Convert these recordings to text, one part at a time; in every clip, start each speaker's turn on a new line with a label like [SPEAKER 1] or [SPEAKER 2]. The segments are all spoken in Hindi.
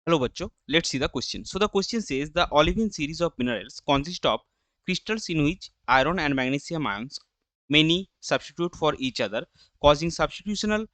[SPEAKER 1] Hello bachcho, let's see the question. So the question says the olivine series of minerals consist of crystals in which iron and magnesium ions many substitute for each other, causing substitutional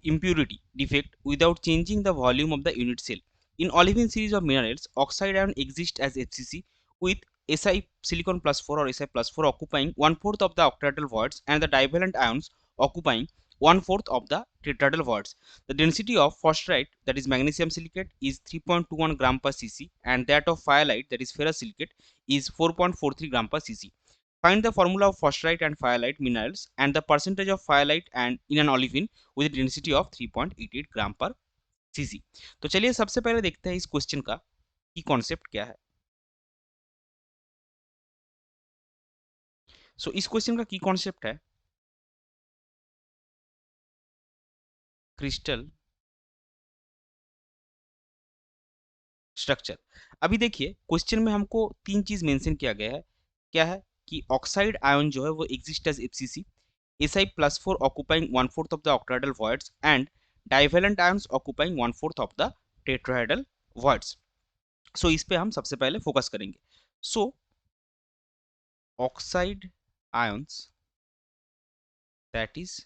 [SPEAKER 1] impurity defect without changing the volume of the unit cell. In olivine series of minerals, oxide ion exists as FCC with Si silicon plus 4 or Si plus 4 occupying 1/4 of the octahedral voids and the divalent ions occupying 1/4 of the tetrahedral voids. The density of phosphorite, that is magnesium silicate, is 3.21 gram per cc, and that of fayalite, that is ferrous silicate, is 4.43 gram per cc. Find the formula of phosphorite and fayalite minerals and the percentage of fayalite and in an olivine with a density of 3.88 ग्राम पर cc. तो चलिए सबसे पहले देखते हैं इस क्वेश्चन का की कॉन्सेप्ट क्या है. सो इस क्वेश्चन का की कॉन्सेप्ट है क्रिस्टल स्ट्रक्चर. अभी देखिए क्वेश्चन में हमको तीन चीज मेंशन किया गया है. क्या है कि ऑक्साइड आयन जो है वो exist as FCC, Si plus 4 occupying 1/4 of the octahedral voids and divalent ions occupying 1/4 of the tetrahedral voids. So इस पे हम सबसे पहले फोकस करेंगे. So oxide ions, that is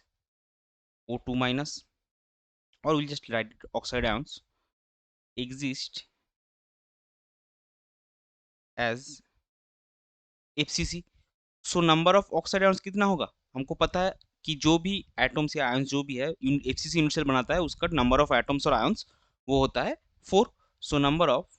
[SPEAKER 1] O2 minus, or we'll just write it oxide ions, exist as FCC. So number of oxide ions कितना होगा हमको पता है कि जो भी एटम्स या आयंस जो भी है एफसीसी यूनिट सेल बनाता है उसका नंबर ऑफ एटम्स और आयंस वो होता है 4. So number of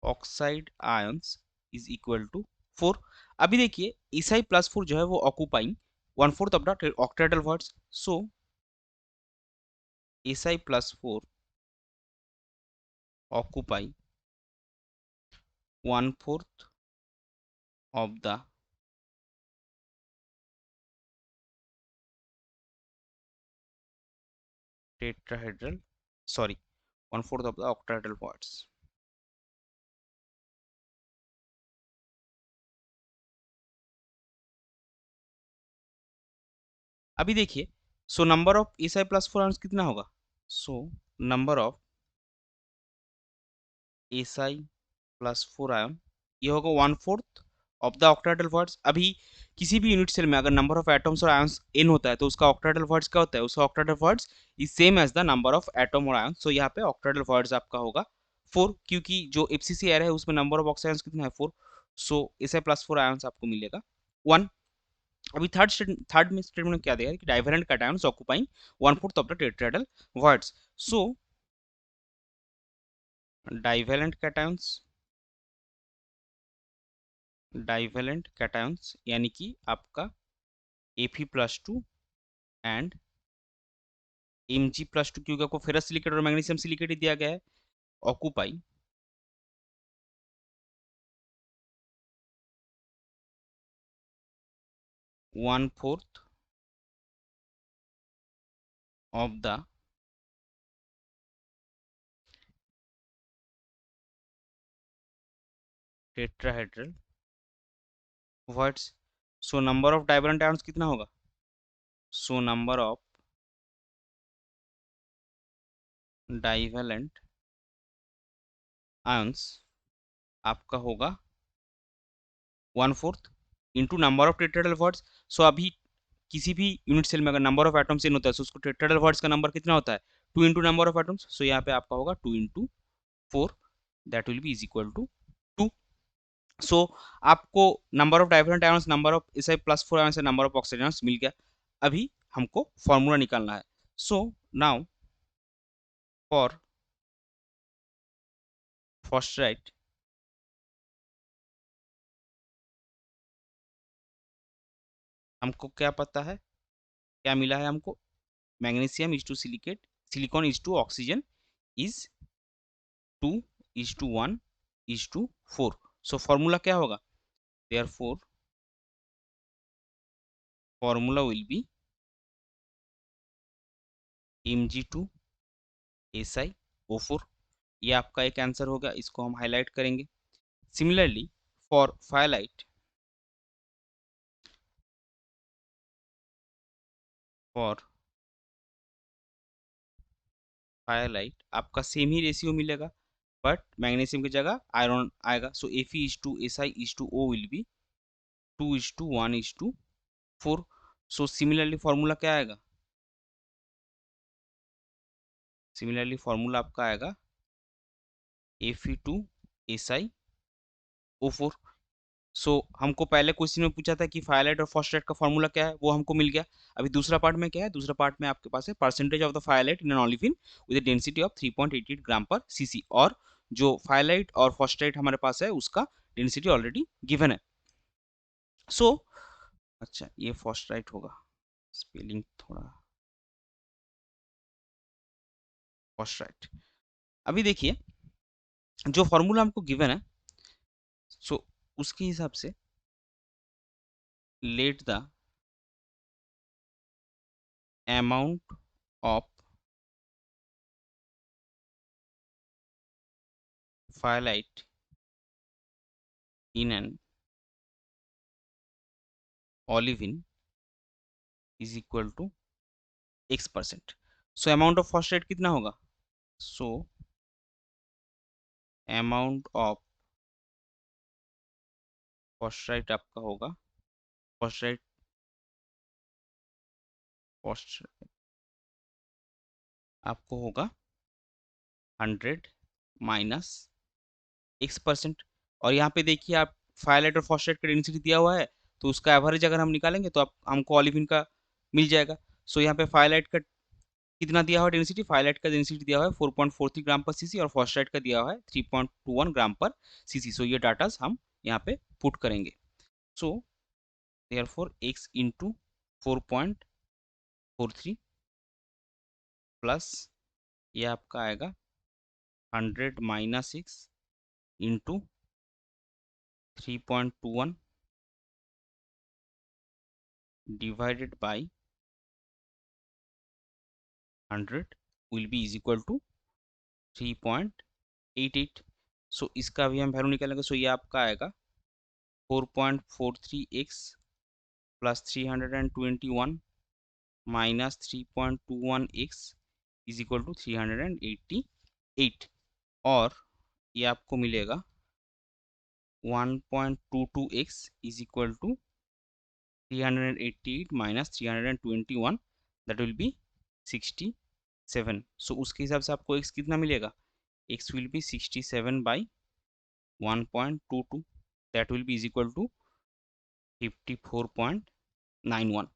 [SPEAKER 1] oxide ions is equal to 4. अभी देखिए एसआई प्लस 4 जो है वो occupying 1/4 of the octahedral voids. So Si plus 4 occupy 1/4 of the tetrahedral, sorry, 1/4 of the octahedral words. अभी देखिए so number of Si plus 4 ions कितना होगा. So number of Si plus 4 ion ये होगा 1/4 ऑफ द ऑक्टाहेड्रल वर्ड्स. अभी किसी भी यूनिट सेल में अगर नंबर ऑफ एटम्स और आयंस n होता है तो उसका ऑक्टाहेड्रल वर्ड्स क्या होता है, उसका octahedral words is same as the number of atom और आयंस. सो यहाँ पे ऑक्टाहेड्रल वर्ड्स आपका होगा 4, क्योंकि जो एफसीसी एरे है उसमें नंबर ऑफ ऑक्साइड कितना है 4. सो एसआई प्लस 4 आयंस आपको मिलेगा 1. अभी थर्ड में स्टेटमेंट क्या देगा कि divalent cations occupying 1/4 of the tetrahedral voids. So divalent cations यानी कि आपका Fe+2 एंड Mg+2, क्योंकि आपको फेरस सिलिकेट और मैग्नीशियम सिलिकेट ही दिया गया है, occupy 1/4 of the tetrahedral voids. So number of divalent ions कितना होगा. So number of divalent ions आपका होगा 1/4 into number of tetrahedral voids. So अभी किसी भी यूनिट सेल में अगर नंबर ऑफ एटम्स इन होता है तो उसको टेट्राहेड्रल वर्ड्स का नंबर कितना होता है 2 into number of atoms. So यहाँ पे आपका होगा 2 into 4, that will be is equal to 2. So आपको number of divalent ions, number of Si plus 4 ions, number of oxygen ions मिल गया. अभी हमको फॉर्मूला निकालना है. सो नाउ फॉर फॉस्फराइट हमको क्या पता है, क्या मिला है हमको, magnesium is to silicate, silicon is to oxygen is 2:1:4. So formula क्या होगा, therefore formula will be Mg2SiO4. ये आपका एक आंसर होगा, इसको हम हाईलाइट करेंगे. सिमिलरली फॉर फायलाइट, फॉर फायरलाइट आपका सेम ही रेशियो मिलेगा, बट मैग्नीशियम की जगह आयरन आएगा. सो Fe:2Si:O will be 2:1:4. So similarly formula क्या आएगा? सिमिलरली फॉर्मूला आपका आएगा Fe2Si:O4. सो हमको पहले क्वेश्चन में पूछा था कि फायरलाइट और फॉस्फेट का फॉर्मूला क्या है, वो हमको मिल गया. अभी दूसरा पार्ट में क्या है? दूसरा पार्ट में आपके पास है percentage of the firelight in an olefin with density of 3.88 ग्राम पर सीसी. और जो फायरलाइट और फॉस्फेट हमारे पास है उसका डेंसिटी ऑलरेडी गिवन है. सो अच्छा, ये फॉस्फेट होगा, स्पेलिंग थोड़ा फॉस्फेट. अभी देखिए जो फॉर्मूला हमको गिवन है, सो उसके हिसाब से let the amount of firelight in an olivine is equal to x%. So amount of phosphate कितना होगा? सो अमाउंट ऑफ फॉस्फेट आपका होगा, फॉस्फेट फॉस्फेट आपको होगा 100 माइनस x%. और यहाँ पे देखिए आप फायरलाइट और फॉस्फेट का डेंसिटी दिया हुआ है, तो उसका एवरेज अगर हम निकालेंगे तो आप हमको ओलिविन का मिल जाएगा. सो यहाँ पे फायरलाइट का कितना दिया हुआ डेंसिटी? फायरलाइट का डेंसिटी दिया हुआ है 4.43 ग्राम पर सीसी और फॉस्फेट का दिया हुआ है 3.21 ग्राम पर सीसी. सो ये डाटा हम यहाँ पे पुट करेंगे. So therefore x into 4.43 plus ये आपका आएगा 100 minus 6 into 3.21 divided by 100 will be is equal to 3.88. So इसका भी हम वैल्यू निकालेंगे. सो ये आपका आएगा 4.43x plus 321 minus 3.21x is equal to 388. और ये आपको मिलेगा 1.22x is equal to 388 minus 321, that will be 67. So उसके हिसाब से आपको x कितना मिलेगा? x will be 67 by 1.22, that will be is equal to 54.91.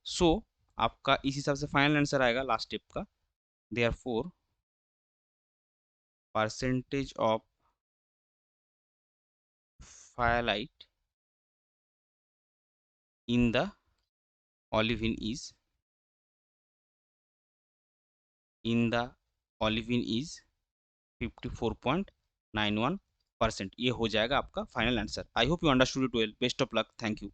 [SPEAKER 1] So आपका इस हिसाब से फाइनल आंसर आएगा लास्ट स्टेप का. Therefore percentage of firelight in the olivine is 54.91%. ये हो जाएगा आपका final answer. I hope you understood it well. Best of luck. Thank you.